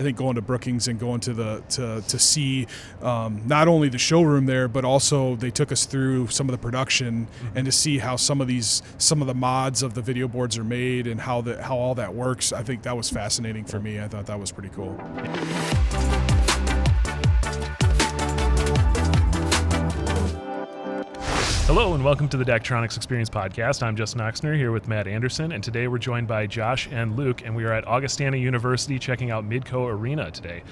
I think going to Brookings and going to see not only the showroom there, but also they took us through some of the production and to see how some of the mods of the video boards are made and how all that works. I think that was fascinating for me. I thought that was pretty cool. Hello and welcome to the Daktronics Experience Podcast. I'm Justin Oxner here with Matt Anderson, and today we're joined by Josh and Luke, and we are at Augustana University checking out Midco Arena today.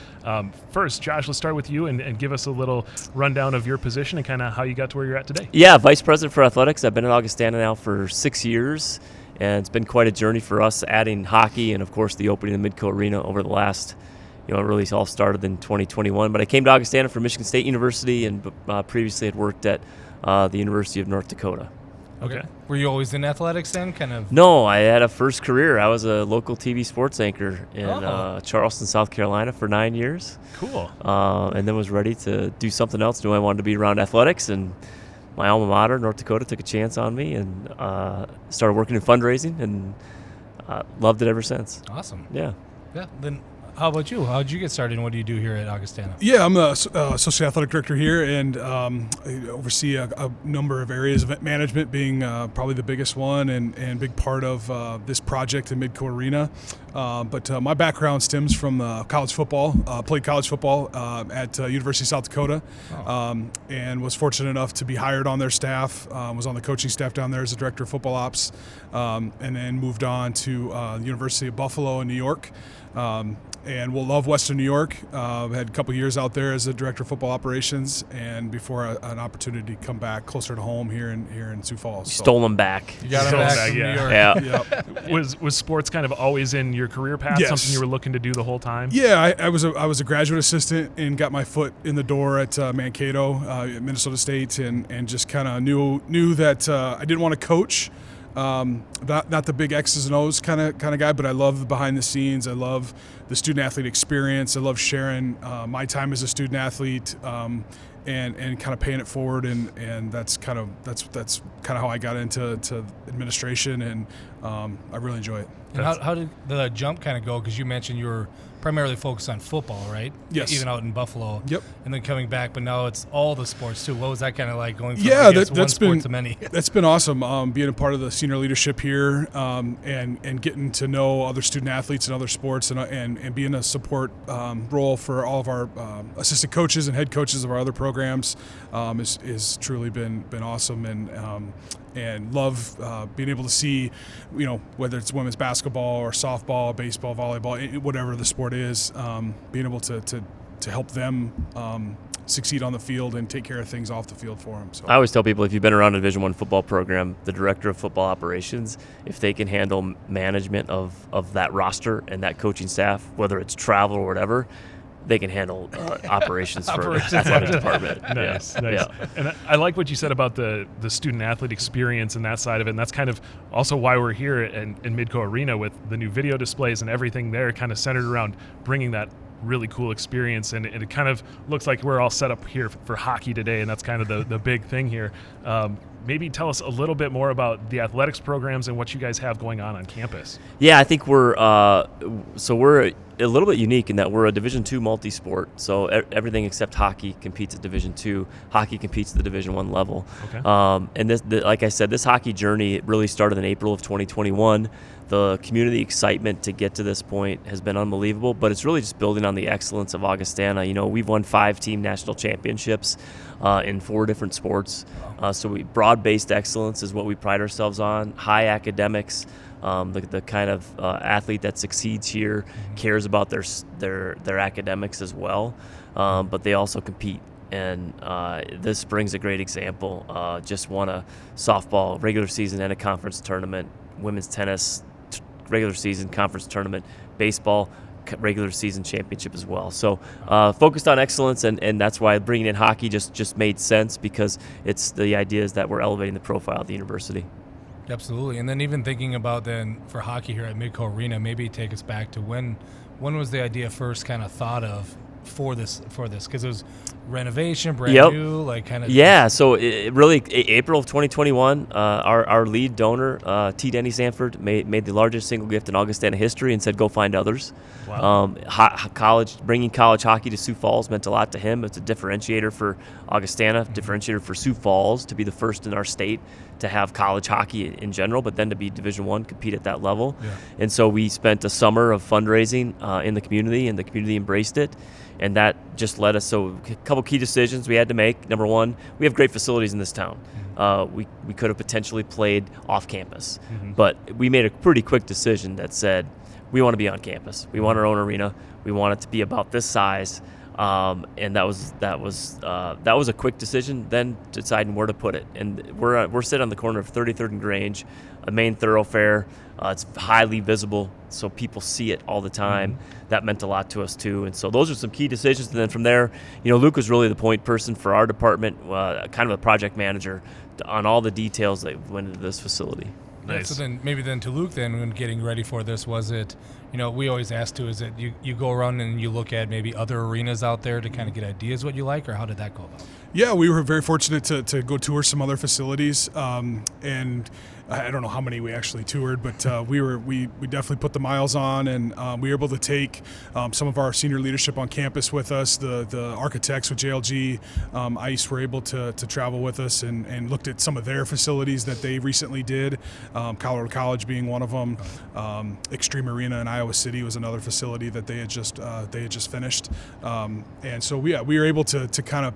First, Josh, let's start with you and give us a little rundown of your position and kind of how you got to where you're at today. Yeah, Vice President for Athletics. I've been at Augustana now for 6 years, and it's been quite a journey for us adding hockey and, of course, the opening of Midco Arena over the last, it really all started in 2021. But I came to Augustana from Michigan State University and previously had worked at the University of North Dakota. Okay. Were you always in athletics then, kind of? No, I had a first career. I was a local TV sports anchor in Charleston, South Carolina for 9 years. Cool. And then was ready to do something else. Knew I wanted to be around athletics, and my alma mater, North Dakota, took a chance on me and started working in fundraising, and loved it ever since. Awesome. Yeah. Then how about you? How did you get started, and what do you do here at Augustana? Yeah, I'm the associate athletic director here, and I oversee a number of areas of management, being probably the biggest one and big part of this project in Midco Arena. But my background stems from college football. Played college football at University of South Dakota, and was fortunate enough to be hired on their staff. Was on the coaching staff down there as a director of football ops, and then moved on to the University of Buffalo in New York. And we'll love Western New York. Had a couple years out there as a director of football operations, and before an opportunity to come back closer to home here in Sioux Falls. So. Stole them back. You got them back from New York. Yeah. Yep. Was sports kind of always in your career path? Yes. Something you were looking to do the whole time? Yeah, I was a graduate assistant and got my foot in the door at Mankato at Minnesota State, and just kind of knew that I didn't want to coach. Not the big X's and O's kind of guy, but I love the behind the scenes. I love the student athlete experience. I love sharing my time as a student athlete, and kind of paying it forward. And that's kind of how I got into administration, and I really enjoy it. And how did the jump kind of go? Because you mentioned you were primarily focused on football, right? Yes. Even out in Buffalo. Yep. And then coming back, but now it's all the sports too. What was that kind of like going from one sport to many? That's been awesome. Being a part of the senior leadership here, and getting to know other student athletes in other sports, and being a support role for all of our assistant coaches and head coaches of our other programs is truly been awesome, and love being able to see, whether it's women's basketball or softball, baseball, volleyball, whatever the sport is, being able to help them succeed on the field and take care of things off the field for them. So I always tell people, if you've been around a Division I football program, the director of football operations, if they can handle management of that roster and that coaching staff, whether it's travel or whatever, they can handle operations for the athletic department. Nice. Yeah. And I like what you said about the student athlete experience and that side of it, and that's kind of also why we're here in Midco Arena with the new video displays and everything there kind of centered around bringing that really cool experience, and it kind of looks like we're all set up here for hockey today, and that's kind of the big thing here. Maybe tell us a little bit more about the athletics programs and what you guys have going on campus. Yeah, I think we're a little bit unique in that we're a Division II multi-sport, so everything except hockey competes at Division II. Hockey competes at the Division I level. Okay. And like I said, this hockey journey really started in April of 2021. The community excitement to get to this point has been unbelievable, but it's really just building on the excellence of Augustana. We've won 5 team national championships in 4 different sports. So broad-based excellence is what we pride ourselves on. High academics. The kind of athlete that succeeds here cares about their academics as well, but they also compete. And this spring's a great example. Just won a softball regular season and a conference tournament, women's tennis regular season conference tournament, baseball regular season championship as well. So focused on excellence, and that's why bringing in hockey just made sense, because it's the idea is that we're elevating the profile of the university. Absolutely. And then even thinking about then for hockey here at Midco Arena, maybe take us back to when was the idea first kind of thought of for this because it was renovation, brand new, like kind of. Yeah, so it really April of 2021, our lead donor, T. Denny Sanford, made the largest single gift in Augustana history and said, "Go find others." Wow. Bringing college hockey to Sioux Falls meant a lot to him. It's a differentiator for Augustana, differentiator for Sioux Falls to be the first in our state to have college hockey in general, but then to be Division I, compete at that level. Yeah. And so we spent a summer of fundraising in the community, and the community embraced it. And that just led us, so a couple key decisions we had to make. Number one, we have great facilities in this town. We could have potentially played off campus, but we made a pretty quick decision that said, we want to be on campus. We want our own arena. We want it to be about this size. And that was a quick decision. Then deciding where to put it, and we're sitting on the corner of 33rd and Grange, a main thoroughfare. It's highly visible, so people see it all the time. That meant a lot to us too. And so those are some key decisions. And then from there, Luke was really the point person for our department, kind of a project manager on all the details that went into this facility. Nice. So then maybe to Luke then, when getting ready for this, was it, we always ask too, is it you go around and you look at maybe other arenas out there to kind of get ideas what you like, or how did that go about? Yeah, we were very fortunate to go tour some other facilities, and I don't know how many we actually toured, but we definitely put the miles on, and we were able to take some of our senior leadership on campus with us. The architects with JLG ICE were able to travel with us and looked at some of their facilities that they recently did. Colorado College being one of them. Extreme Arena in Iowa City was another facility that they had just finished, and so we were able to kind of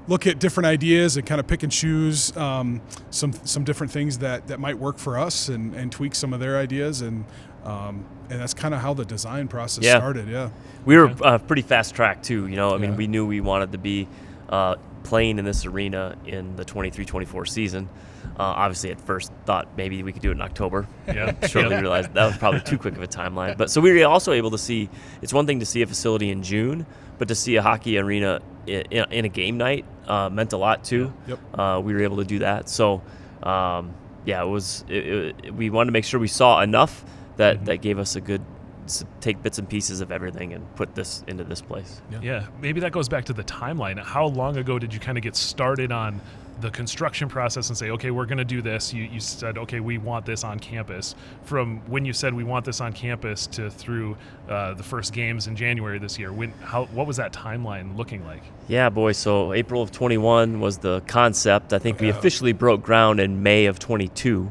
look at different ideas and kind of pick and choose some different things that might work for us and tweak some of their ideas, and that's kind of how the design process started. Yeah, we were pretty fast track too. I mean, we knew we wanted to be playing in this arena in the 23-24 season. Obviously, at first thought maybe we could do it in October. Yeah. Shortly realized that was probably too quick of a timeline. But so we were also able to see. It's one thing to see a facility in June, but to see a hockey arena in a game night meant a lot too. Yep. We were able to do that. So it was. We wanted to make sure we saw enough that gave us a good take bits and pieces of everything and put this into this place. Yeah. Maybe that goes back to the timeline. How long ago did you kind of get started on the construction process and say, okay, we're going to do this? You said, okay, we want this on campus. From when you said we want this on campus to through the first games in January this year, what was that timeline looking like? Yeah, boy. So April of 21 was the concept. I think we officially broke ground in May of 22.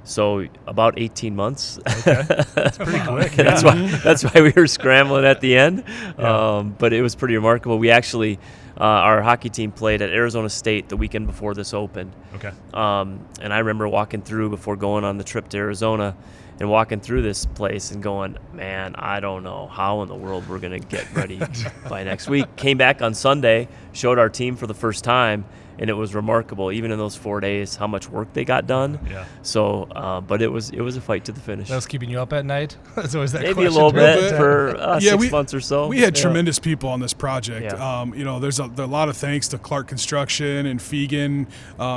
So about 18 months. Okay, that's pretty quick. That's why we were scrambling at the end. But it was pretty remarkable. We actually, our hockey team played at Arizona State the weekend before this opened. Okay. And I remember walking through before going on the trip to Arizona, and walking through this place and going, man, I don't know how in the world we're going to get ready by next week. Came back on Sunday, showed our team for the first time. And it was remarkable, even in those 4 days, how much work they got done. Yeah. So, but it was a fight to the finish. That was keeping you up at night? That's always that Maybe question. a little bit for 6 months or so. We had tremendous people on this project. Yeah. There's a lot of thanks to Clark Construction and Fegan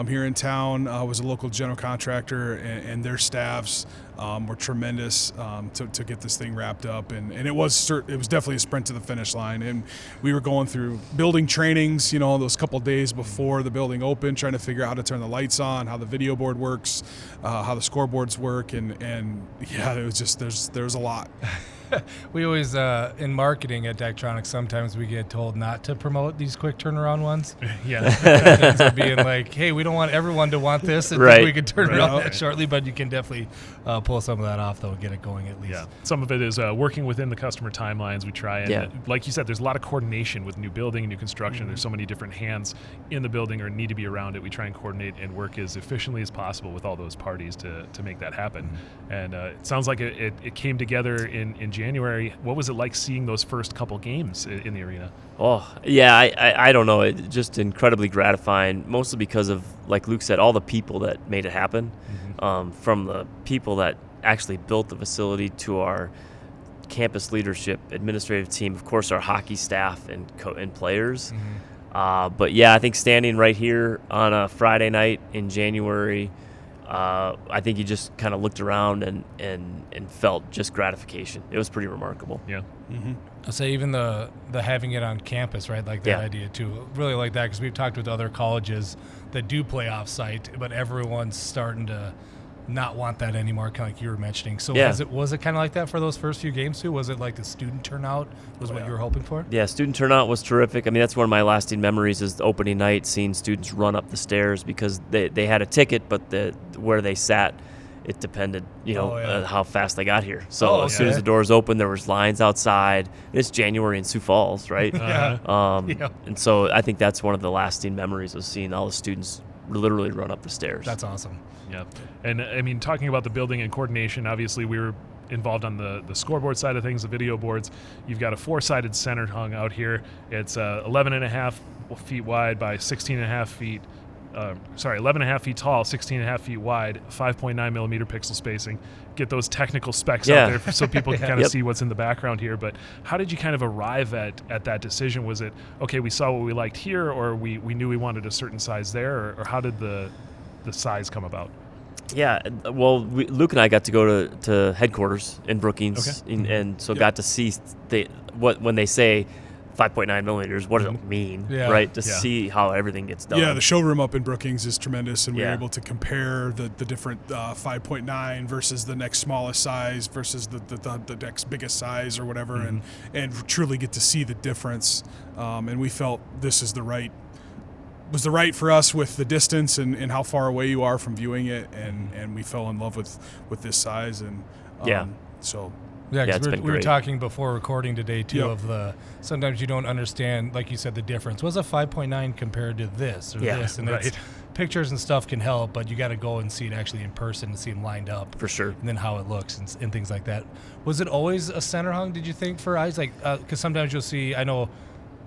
here in town. Was a local general contractor, and their staffs were tremendous to get this thing wrapped up. And it was definitely a sprint to the finish line. And we were going through building trainings, those couple of days before the building opened, trying to figure out how to turn the lights on, how the video board works, how the scoreboards work, and it was just there's a lot. We always, in marketing at Daktronics, sometimes we get told not to promote these quick turnaround ones. Yeah. It ends up being like, hey, we don't want everyone to want this and think we can turn around that shortly, but you can definitely pull some of that off, though, and get it going at least. Yeah. Some of it is working within the customer timelines. We try and, like you said, there's a lot of coordination with new building and new construction. There's so many different hands in the building or need to be around it. We try and coordinate and work as efficiently as possible with all those parties to make that happen. And it sounds like it came together in January. What was it like seeing those first couple games in the arena? Oh, yeah, I don't know. It just incredibly gratifying, mostly because of, like Luke said, all the people that made it happen, from the people that actually built the facility to our campus leadership, administrative team, of course, our hockey staff and players. But, yeah, I think standing right here on a Friday night in January, I think you just kind of looked around and felt just gratification. It was pretty remarkable. Yeah. I'll say even the having it on campus, right? Like that idea too. Really like that because we've talked with other colleges that do play off-site, but everyone's starting to not want that anymore, kind of like you were mentioning. So was it kind of like that for those first few games too? Was it like the student turnout was what you were hoping for? Yeah, student turnout was terrific. I mean, that's one of my lasting memories is the opening night, seeing students run up the stairs because they had a ticket, but where they sat, it depended, how fast they got here. So as soon as the doors opened, there was lines outside. It's January in Sioux Falls, right? And so I think that's one of the lasting memories was seeing all the students literally run up the stairs. That's awesome. Yeah. And I mean, talking about the building and coordination, obviously we were involved on the scoreboard side of things, the video boards. You've got a 4-sided center hung out here. It's 11.5 feet wide by 16.5 feet. 11.5 feet tall, 16.5 feet wide, 5.9 millimeter pixel spacing. Get those technical specs out there so people can kind of see what's in the background here. But how did you kind of arrive at that decision? Was it, okay, we saw what we liked here, or we knew we wanted a certain size there, or how did the size come about? Yeah, well, Luke and I got to go to headquarters in Brookings, and so got to see when they say 5.9 millimeters, what does it mean, right? To see how everything gets done. Yeah, the showroom up in Brookings is tremendous, and we were able to compare the different 5.9 versus the next smallest size versus the next biggest size or whatever, and truly get to see the difference. And we felt this is was the right for us with the distance and how far away you are from viewing it, and we fell in love with this size, and so. Yeah, because we were talking before recording today, too, of sometimes you don't understand, like you said, the difference. Was a 5.9 compared to this or this? And pictures and stuff can help, but you got to go and see it actually in person and see them lined up. For sure. And then how it looks and things like that. Was it always a center hung, did you think, for eyes? Like, because sometimes you'll see, I know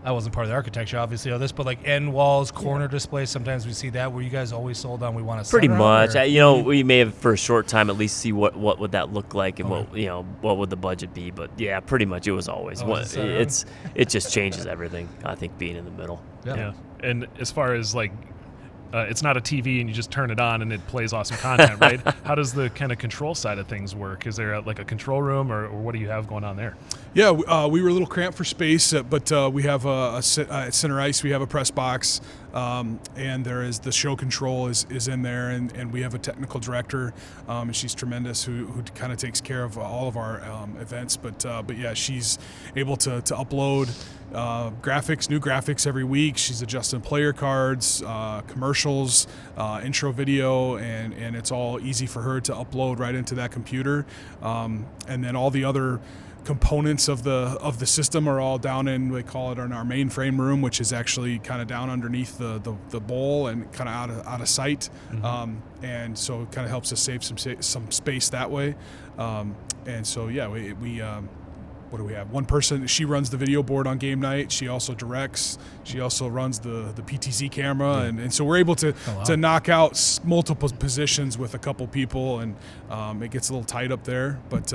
I wasn't part of the architecture, obviously, of this, but like end walls, corner displays, sometimes we see that. Were you guys always sold on we want to pretty much? We may have for a short time at least see what would that look like and what would the budget be, but yeah, pretty much it was always. It just changes everything. I think being in the middle. Yeah. And as far as like. It's not a TV and you just turn it on and it plays awesome content, right? How does the kind of control side of things work? Is there like a control room or what do you have going on there? Yeah, we were a little cramped for space, but we have at center ice, we have a press box, and there is the show control is in there, and we have a technical director, and she's tremendous who kind of takes care of all of our events. But yeah, she's able to upload new graphics every week. She's adjusting player cards, commercials, intro video, and it's all easy for her to upload right into that computer. And then all the other components of the system are all down in, we call it in our mainframe room, which is actually kind of down underneath the bowl and kind of out of sight. And so it kind of helps us save some space that way. And so yeah, we what do we have? One person, she runs the video board on game night. She also directs. She also runs the PTZ camera, and so we're able to knock out multiple positions with a couple people, and it gets a little tight up there, but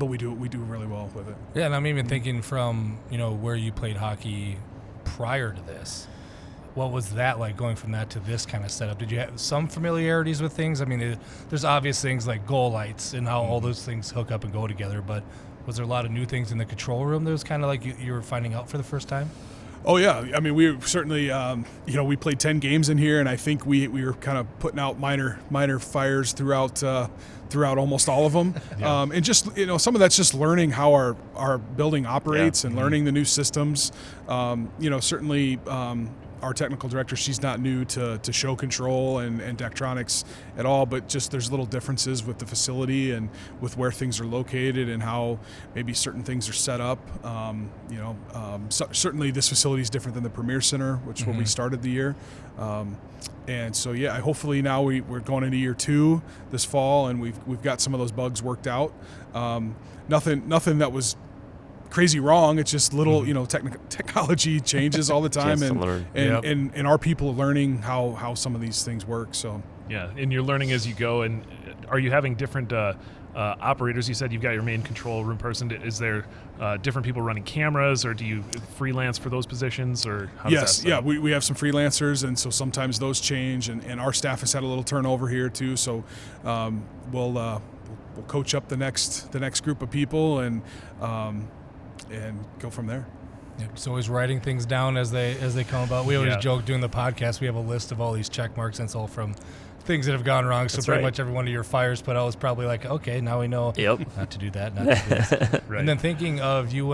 we do really well with it. Yeah, and I'm even thinking from where you played hockey prior to this. What was that like going from that to this kind of setup? Did you have some familiarities with things? I mean, there's obvious things like goal lights and how all those things hook up and go together, but was there a lot of new things in the control room that was kind of like you were finding out for the first time? Oh yeah, I mean we certainly we played 10 games in here, and I think we were kind of putting out minor fires throughout almost all of them, and just some of that's just learning how our building operates and learning the new systems. Certainly. Our technical director, she's not new to show control and Daktronics at all, but just there's little differences with the facility and with where things are located and how maybe certain things are set up. Certainly this facility is different than the Premier Center, which where we started the year. And so yeah, hopefully now we're going into year 2 this fall, and we've got some of those bugs worked out. Nothing that was crazy wrong. It's just little, technology changes all the time, and our people are learning how some of these things work. So yeah, and you're learning as you go. And are you having different operators? You said you've got your main control room person. Is there different people running cameras, or do you freelance for those positions, or how does that sound? we have some freelancers, and so sometimes those change, and our staff has had a little turnover here too. So we'll coach up the next group of people, and go from there. Yeah, just always writing things down as they come about. We always joke doing the podcast. We have a list of all these check marks, and it's all from things that have gone wrong. So That's pretty right. much every one of your fires put out was probably like, okay, now we know not to do that, not to do this. Right. And then thinking of, you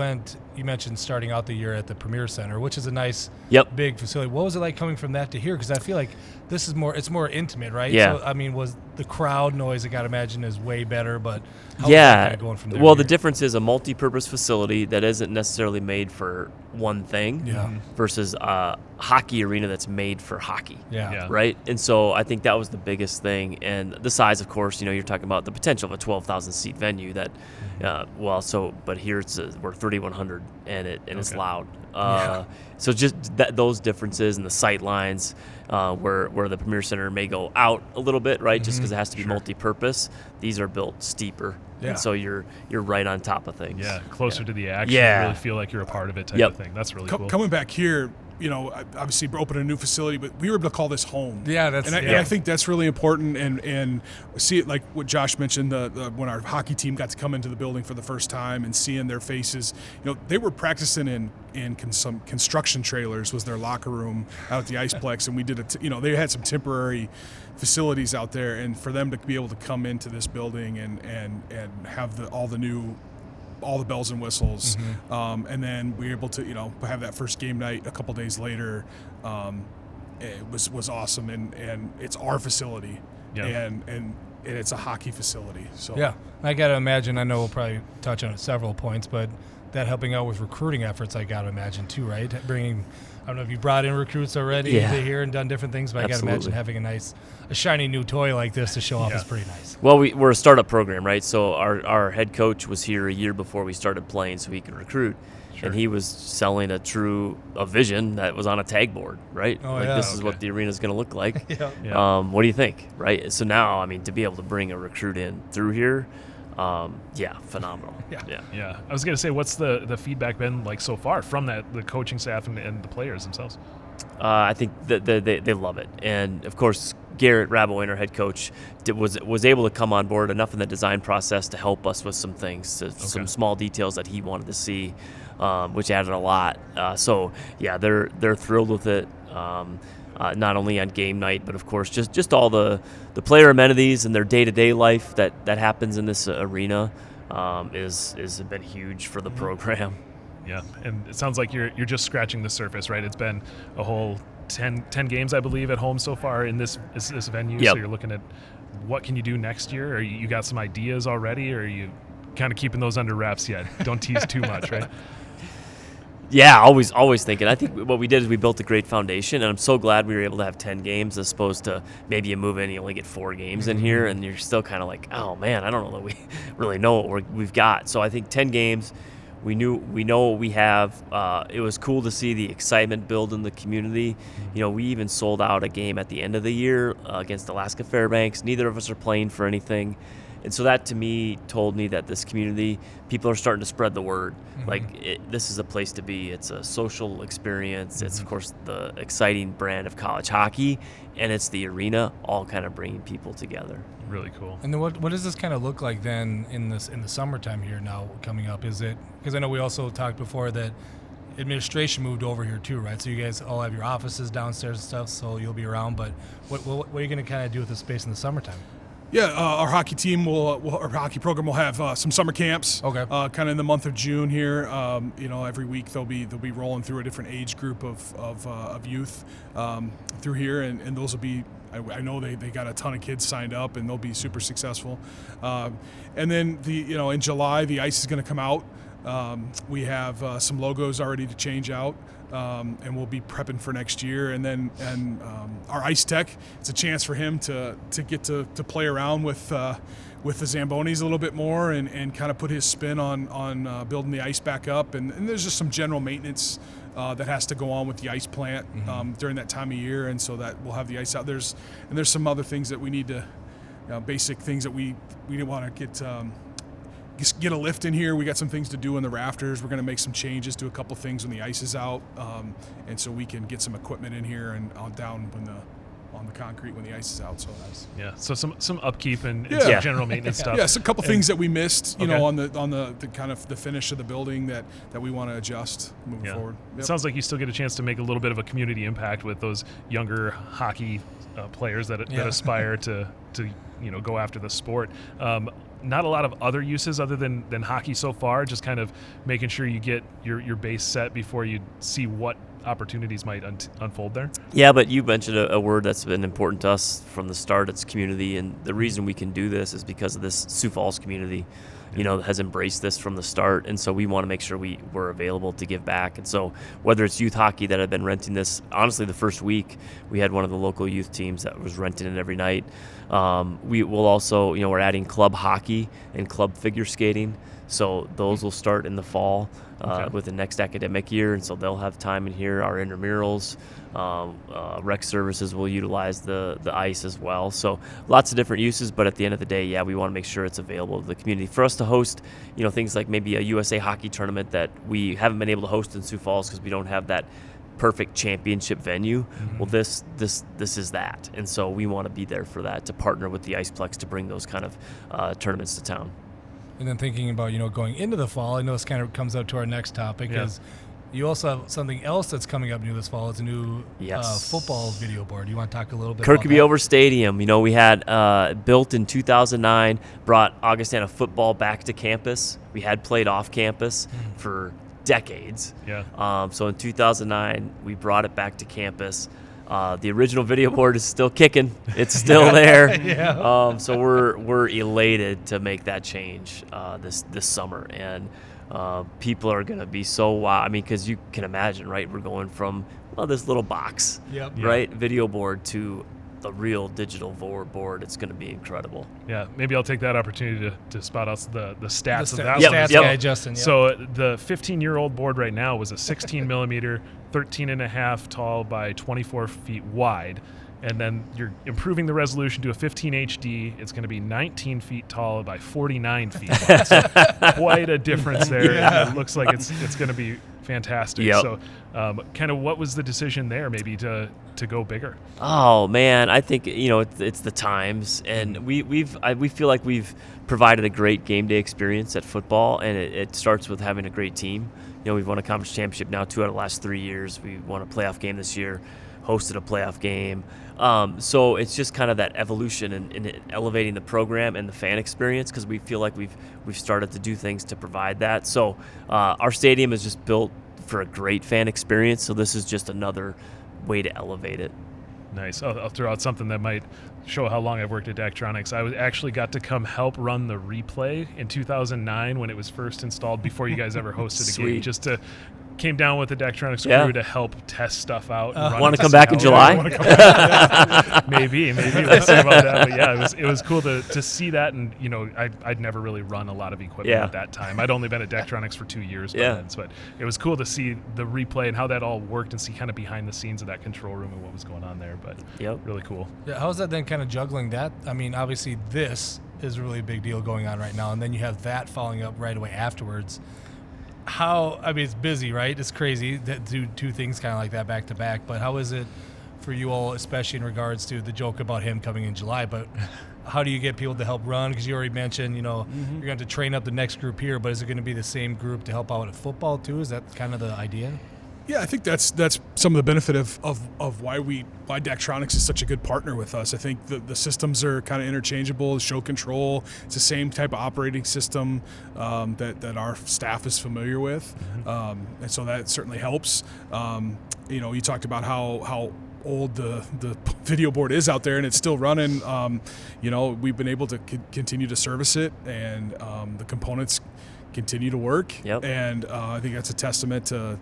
mentioned starting out the year at the Premier Center, which is a nice big facility. What was it like coming from that to here? Because I feel like it's more intimate, right? Yeah. So, I mean, was the crowd noise, I got to imagine, is way better, but how was that kind of going from there? Well, to the here? difference is a multi-purpose facility that isn't necessarily made for one thing versus a hockey arena that's made for hockey. Yeah. Right? And so I think that was the biggest thing. And the size, of course, you're talking about the potential of a 12,000 seat venue that, but here we're 3,100 and it's loud. So just those differences and the sight lines where the Premier Center may go out a little bit, right? Just because it has to be multi-purpose. These are built steeper. Yeah. And so you're right on top of things. Yeah, closer to the action. Yeah. You really feel like you're a part of it type of thing. That's really cool. Coming back here, obviously we're opening a new facility, but we were able to call this home. Yeah, and I think that's really important. And see it like what Josh mentioned, when our hockey team got to come into the building for the first time and seeing their faces. They were practicing in some construction trailers was their locker room out at the Iceplex, and we did they had some temporary facilities out there, and for them to be able to come into this building and have all the bells and whistles, and then we were able to have that first game night a couple days later. It was awesome, and it's our facility, and it's a hockey facility. So I gotta imagine, I know we'll probably touch on it several points, but that helping out with recruiting efforts, I gotta imagine too, right? I don't know if you brought in recruits already to here and done different things, but Absolutely. I gotta imagine having a shiny new toy like this to show off is pretty nice. Well, we're a startup program, right? So our head coach was here a year before we started playing so he could recruit. Sure. And he was selling a vision that was on a tag board, right? This is what the arena is going to look like. What do you think, right? So now, to be able to bring a recruit in through here, phenomenal. Yeah. I was going to say, what's the feedback been like so far from the coaching staff and the players themselves? I think that they love it. And, of course, Garrett Raboin, our head coach, was able to come on board enough in the design process to help us with some things, some small details that he wanted to see, which added a lot. They're thrilled with it. Not only on game night, but of course just all the player amenities and their day-to-day life that happens in this arena has been huge for the program. Yeah, and it sounds like you're just scratching the surface, right? It's been a whole 10 games, I believe, at home so far in this venue. So you're looking at what can you do next year? Or you got some ideas already, or are you kind of keeping those under wraps yet? Don't tease too much, right? Yeah, always thinking. I think what we did is we built a great foundation, and I'm so glad we were able to have 10 games as opposed to maybe you move in and you only get 4 games in here, and you're still kind of like, oh man, I don't know that we really know what we've got. So I think 10 games, we know what we have. It was cool to see the excitement build in the community. We even sold out a game at the end of the year against Alaska Fairbanks. Neither of us are playing for anything. And so that, to me, told me that this community, people are starting to spread the word. This is a place to be. It's a social experience. It's, of course, the exciting brand of college hockey, and it's the arena, all kind of bringing people together. Really cool. And then what does this kind of look like then in the summertime here now coming up? Is it, because I know we also talked before that administration moved over here too, right? So you guys all have your offices downstairs and stuff, so you'll be around. But what are you going to kind of do with the space in the summertime? Yeah, our hockey team our hockey program will have some summer camps. Okay. Kind of in the month of June here. Every week they'll be rolling through a different age group of youth through here, and those will be. I know they got a ton of kids signed up, and they'll be super successful. And then in July the ice is going to come out. We have some logos already to change out. And we'll be prepping for next year, and our ice tech, it's a chance for him to get to play around with the Zambonis a little bit more and kind of put his spin on building the ice back up, and there's just some general maintenance that has to go on with the ice plant during that time of year, and so that we'll have the ice out. There's some other things that we need to basic things that we want to get a lift in here. We got some things to do in the rafters. We're going to make some changes to a couple things when the ice is out, and so we can get some equipment in here and down on the concrete when the ice is out. So nice. Yeah. So some upkeep and Yeah. some general maintenance stuff. Yes, a couple things that we missed, you Okay. know, on the kind of the finish of the building that we want to adjust moving forward. It sounds like you still get a chance to make a little bit of a community impact with those younger hockey players that aspire to go after the sport. Not a lot of other uses other than hockey so far. Just kind of making sure you get your base set before you see what opportunities might unfold there. Yeah, but you mentioned a word that's been important to us from the start. It's community, and the reason we can do this is because of this Sioux Falls community, has embraced this from the start, and so we want to make sure we're available to give back. And so whether it's youth hockey that have been renting this, honestly, the first week we had one of the local youth teams that was renting it every night. We will also, we're adding club hockey and club figure skating, so those will start in the fall. With the next academic year, and so they'll have time in here. Our intramurals, rec services will utilize the ice as well. So lots of different uses, but at the end of the day, we want to make sure it's available to the community. For us to host, things like maybe a USA hockey tournament that we haven't been able to host in Sioux Falls because we don't have that perfect championship venue. Well, this is that, and so we want to be there for that, to partner with the Iceplex to bring those kind of tournaments to town. And then thinking about, going into the fall, I know this kind of comes up to our next topic, is you also have something else that's coming up new this fall. It's a new football video board. You want to talk a little bit about that? Kirkby Over Stadium. We had built in 2009, brought Augustana football back to campus. We had played off campus for decades. So in 2009, we brought it back to campus. The original video board is still kicking. It's still there. So we're elated to make that change this summer, and people are going to be so wow. I mean, because you can imagine, right? We're going from this little box, right, video board to the real digital board. It's going to be incredible. Yeah, maybe I'll take that opportunity to spot out the stats of that. Stats guy, Justin. So the 15-year-old board right now was a 16 millimeter, 13.5 tall by 24 feet wide. And then you're improving the resolution to a 15 HD. It's going to be 19 feet tall by 49 feet wide. So quite a difference there. And it looks like it's going to be fantastic. So kind of what was the decision there maybe to go bigger? Oh, man, I think, it's the times. And we feel like we've provided a great game day experience at football, and it starts with having a great team. We've won a conference championship now 2 out of the last 3 years. We won a playoff game this year, hosted a playoff game. So it's just kind of that evolution and elevating the program and the fan experience, because we feel like we've started to do things to provide that. So our stadium is just built for a great fan experience, so this is just another way to elevate it. Nice. I'll throw out something that might show how long I've worked at Daktronics. I actually got to come help run the replay in 2009 when it was first installed, before you guys ever hosted a game. Just came down with the Daktronics crew to help test stuff out. Want to come back in July? Maybe. We'll see about that. But yeah, it was cool to see that. And, I'd never really run a lot of equipment at that time. I'd only been at Daktronics for 2 years. But it was cool to see the replay and how that all worked, and see kind of behind the scenes of that control room and what was going on there. But really cool. Yeah, how's that then kind of juggling that? I mean, obviously this is a really big deal going on right now, and then you have that following up right away afterwards. It's busy, right? It's crazy to do two things kind of like that back to back, but how is it for you all, especially in regards to the joke about him coming in July, but how do you get people to help run? Because you already mentioned, you're going to train up the next group here, but is it going to be the same group to help out at football too? Is that kind of the idea? Yeah, I think that's some of the benefit of why Daktronics is such a good partner with us. I think the systems are kind of interchangeable. Show control, it's the same type of operating system that our staff is familiar with, and so that certainly helps. You talked about how old the video board is out there, and it's still running. We've been able to continue to service it, and the components continue to work. And I think that's a testament to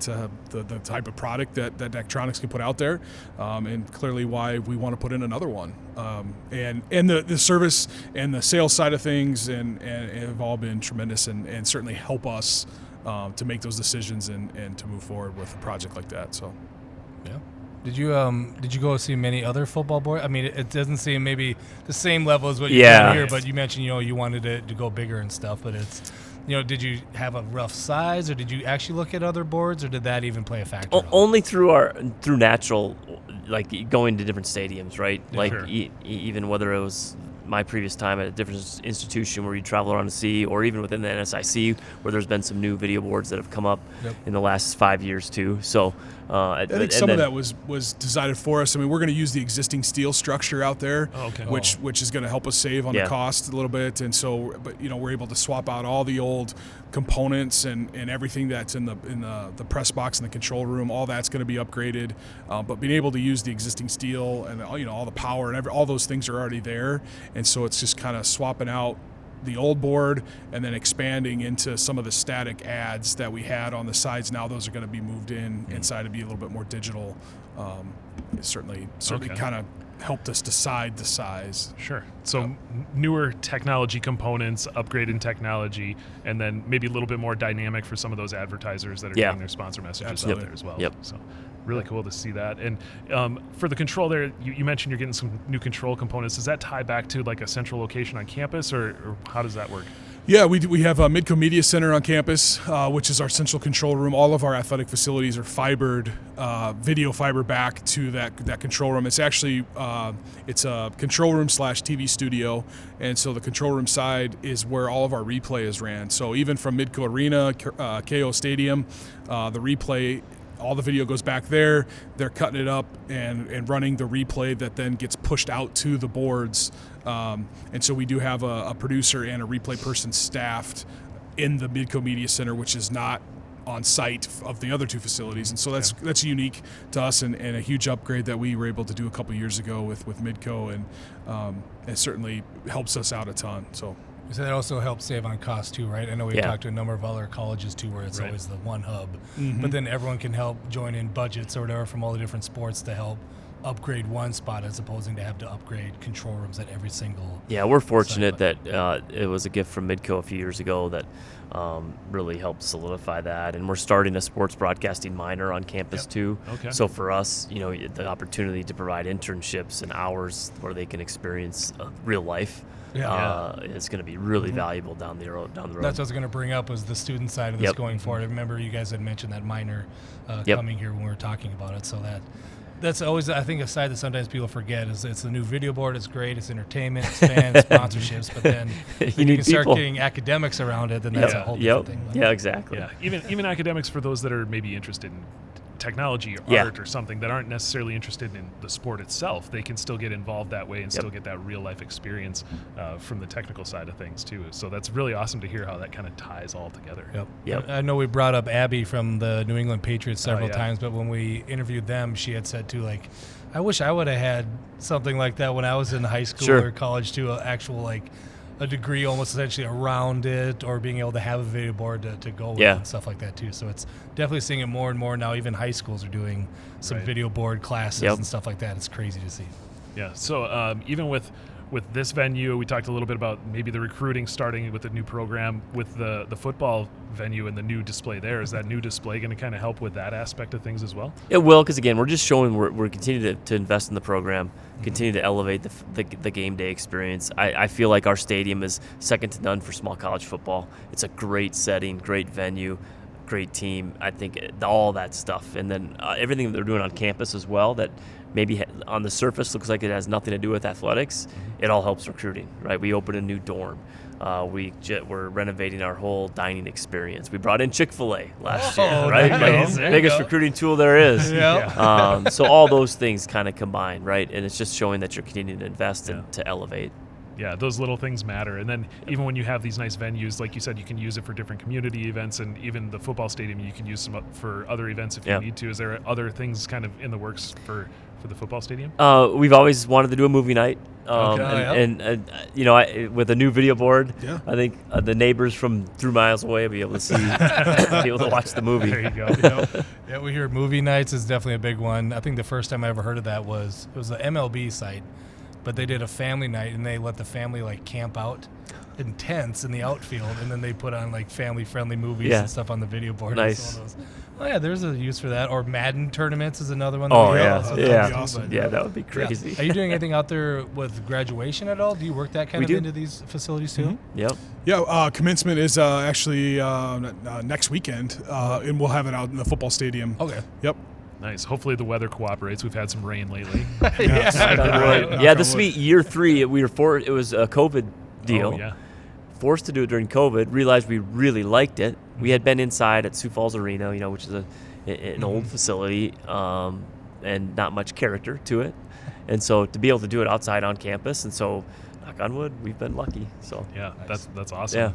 the type of product that Daktronics can put out there, and clearly why we want to put in another one. And the service and the sales side of things and have all been tremendous, and certainly help us to make those decisions and to move forward with a project like that. So Did you go see many other football boards? I mean, it doesn't seem maybe the same level as what you did here, but you mentioned you wanted to go bigger and stuff, but did you have a rough size, or did you actually look at other boards, or did that even play a factor? at all? Only through natural, like going to different stadiums, right? Yeah, like sure. Even whether it was my previous time at a different institution where you travel around to see, or even within the NSIC where there's been some new video boards that have come up in the last 5 years too. So I think some of that was decided for us. I mean, we're going to use the existing steel structure out there, which is going to help us save on the cost a little bit. And so, but we're able to swap out all the old components and everything that's in the press box and the control room. All that's going to be upgraded. But being able to use the existing steel and all the power and all those things are already there. And so it's just kind of swapping out the old board and then expanding into some of the static ads that we had on the sides. Now those are going to be moved inside to be a little bit more digital. It certainly kind of helped us decide the size. Sure. So newer technology components, upgraded technology, and then maybe a little bit more dynamic for some of those advertisers that are getting their sponsor messages out there as well. Yep. So really cool to see that. And for the control there, you mentioned you're getting some new control components. Does that tie back to like a central location on campus, or how does that work? Yeah, we have a Midco Media Center on campus, which is our central control room. All of our athletic facilities are fibered, video fiber back to that control room. It's actually it's a control room / TV studio, and so the control room side is where all of our replay is ran. So even from Midco Arena, KO Stadium, the replay, all the video goes back there. They're cutting it up and running the replay that then gets pushed out to the boards. And so we do have a producer and a replay person staffed in the Midco Media Center, which is not on site of the other two facilities. And so that's unique to us and a huge upgrade that we were able to do a couple years ago with Midco, and it certainly helps us out a ton. So that also helps save on cost too, right? I know we've talked to a number of other colleges too where it's always the one hub, but then everyone can help join in budgets or whatever from all the different sports to help upgrade one spot as opposed to have to upgrade control rooms at every single. Yeah, we're fortunate that it was a gift from Midco a few years ago that really helped solidify that. And we're starting a sports broadcasting minor on campus too. Okay. So for us, the opportunity to provide internships and hours where they can experience real life. It's going to be really valuable down the road. That's what I was going to bring up was the student side of this going forward. I remember you guys had mentioned that minor coming here when we were talking about it. So that's always, I think, a side that sometimes people forget is it's the new video board. It's great. It's entertainment. It's fans, sponsorships. But then you can start getting academics around it, then that's a whole different thing. Yeah, exactly. Yeah, even academics for those that are maybe interested in technology or art or something that aren't necessarily interested in the sport itself, they can still get involved that way and still get that real life experience from the technical side of things too. So that's really awesome to hear how that kind of ties all together. Yep. I know we brought up Abby from the New England Patriots several times, but when we interviewed them, she had said too, like, I wish I would have had something like that when I was in high school or college too, an actual a degree almost essentially around it, or being able to have a video board to go with and stuff like that too. So it's definitely seeing it more and more now. Even high schools are doing some video board classes and stuff like that. It's crazy to see. Yeah. So even with this venue, we talked a little bit about maybe the recruiting starting with the new program with the football venue and the new display there. Is that new display going to kind of help with that aspect of things as well? It will, because again, we're just showing we're continuing to invest in the program, continue to elevate the game day experience. I feel like our stadium is second to none for small college football. It's a great setting, great venue, great team. I think all that stuff, and then everything that they're doing on campus as well that maybe on the surface looks like it has nothing to do with athletics. It all helps recruiting, right? We opened a new dorm. We're renovating our whole dining experience. We brought in Chick-fil-A last year, right? Nice. Biggest recruiting tool there is. Yeah. So all those things kind of combine, right? And it's just showing that you're continuing to invest and to elevate. Yeah, those little things matter. And then even when you have these nice venues, like you said, you can use it for different community events, and even the football stadium, you can use some for other events if you need to. Is there other things kind of in the works for the football stadium? We've always wanted to do a movie night. With a new video board, I think the neighbors from 3 miles away will be able to see, be able to watch the movie. There you go. Yeah, we hear movie nights is definitely a big one. I think the first time I ever heard of that was the MLB site, but they did a family night and they let the family camp out in tents in the outfield, and then they put on family friendly movies and stuff on the video board. Nice. One Oh yeah, there's a use for that. Or Madden tournaments is another one. That Oh we yeah, also yeah, do, awesome. but- yeah. That would be crazy. Are you doing anything out there with graduation at all? Do you work that kind We of do. into these facilities too? Mm-hmm. Yep. Yeah, commencement is actually next weekend, and we'll have it out in the football stadium. Okay. Yep. Nice. Hopefully the weather cooperates. We've had some rain lately. Yes. Yeah, this will be year 3. We were it was a COVID deal. Oh, yeah. Forced to do it during COVID. Realized we really liked it. We had been inside at Sioux Falls Arena, which is an old facility, and not much character to it. And so to be able to do it outside on campus, and so knock on wood, we've been lucky. So Yeah, Nice. that's awesome. Yeah.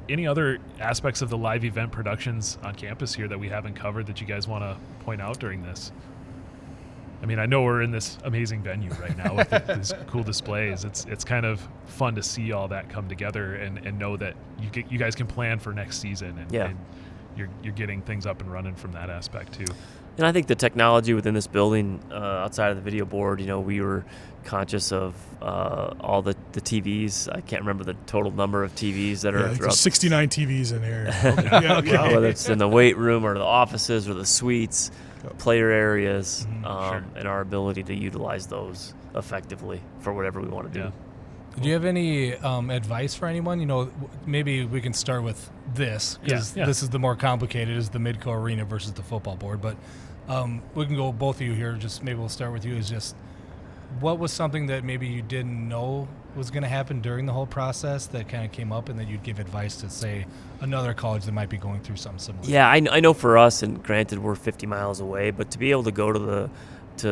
Any other aspects of the live event productions on campus here that we haven't covered that you guys want to point out during this? I mean, I know we're in this amazing venue right now with these cool displays. It's kind of fun to see all that come together and know that you guys can plan for next season and you're getting things up and running from that aspect too. And I think the technology within this building, outside of the video board, we were conscious of all the TVs. I can't remember the total number of TVs that are There's throughout. 69 TVs in here. Yeah, okay. Whether it's in the weight room or the offices or the suites, player areas, Sure. and our ability to utilize those effectively for whatever we want to do. Yeah. Do you have any advice for anyone? Maybe we can start with this because Yeah. this is the more complicated, is the Midco Arena versus the football board. But we can go both of you here. Just maybe we'll start with you. Is just what was something that maybe you didn't know was going to happen during the whole process that kind of came up, and that you'd give advice to, say, another college that might be going through something similar? Yeah, I know for us, and granted we're 50 miles away, but to be able to go to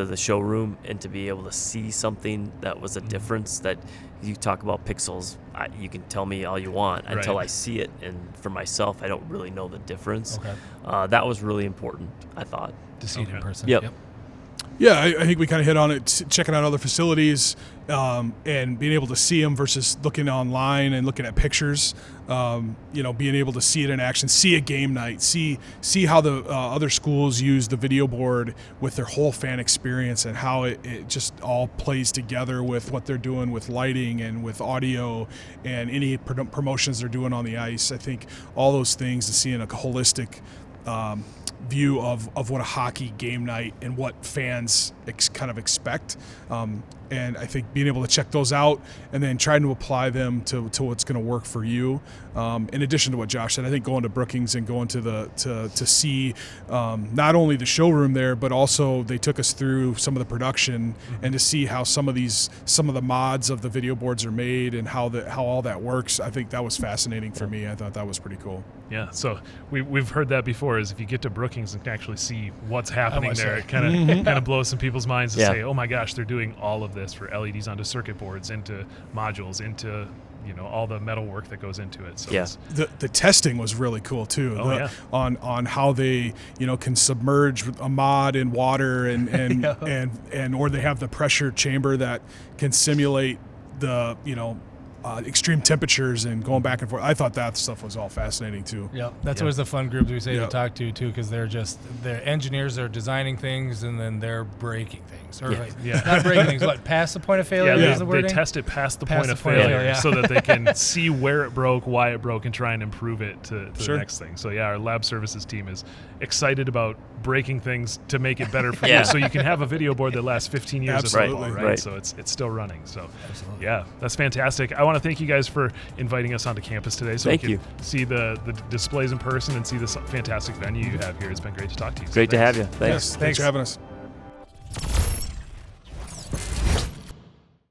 the showroom and to be able to see something that was a difference, that you talk about pixels, you can tell me all you want until Right. I see it, and for myself I don't really know the difference. Okay. That was really important, I thought. To see it in Okay. person. Yep. Yeah, I think we kind of hit on it, checking out other facilities and being able to see them versus looking online and looking at pictures. Being able to see it in action, see a game night, see how the other schools use the video board with their whole fan experience and how it just all plays together with what they're doing with lighting and with audio and any promotions they're doing on the ice. I think all those things, to seeing a holistic view of what a hockey game night and what fans kind of expect. And I think being able to check those out and then trying to apply them to what's going to work for you. In addition to what Josh said, I think going to Brookings and going to see not only the showroom there, but also they took us through some of the production and to see how some of the mods of the video boards are made and how all that works. I think that was fascinating for me. I thought that was pretty cool. Yeah, so we've heard that before, is if you get to Brookings and can actually see what's happening there, say. it kind of blows some people's minds to Yeah. say, oh my gosh, they're doing all of this for LEDs onto circuit boards, into modules, into all the metal work that goes into it. So Yeah. it's- The testing was really cool too. Oh, yeah. On how they can submerge a mod in water and and or they have the pressure chamber that can simulate the extreme temperatures and going back and forth. I thought that stuff was all fascinating too. Yeah, that's Yeah. always the fun groups we say Yeah. to talk to too, because they're engineers are designing things and then they're breaking things, or Yeah. like, Yeah. not breaking things, but past the point of failure. Yeah, Is the they wording? test it past the Past point the of point of failure, failure, yeah. so that they can see where it broke, why it broke, and try and improve it to Sure. the next thing. So yeah, our lab services team is excited about breaking things to make it better for Yeah. you, so you can have a video board that lasts 15 years Absolutely. of football, right? Right. So it's still running. So Absolutely. yeah, that's fantastic. I want to thank you guys for inviting us onto campus today, so Thank we you. can see the displays in person and see this fantastic venue you have here. It's been great to talk to you. So Great to thanks. have you. Thanks. Yes, thanks for having us.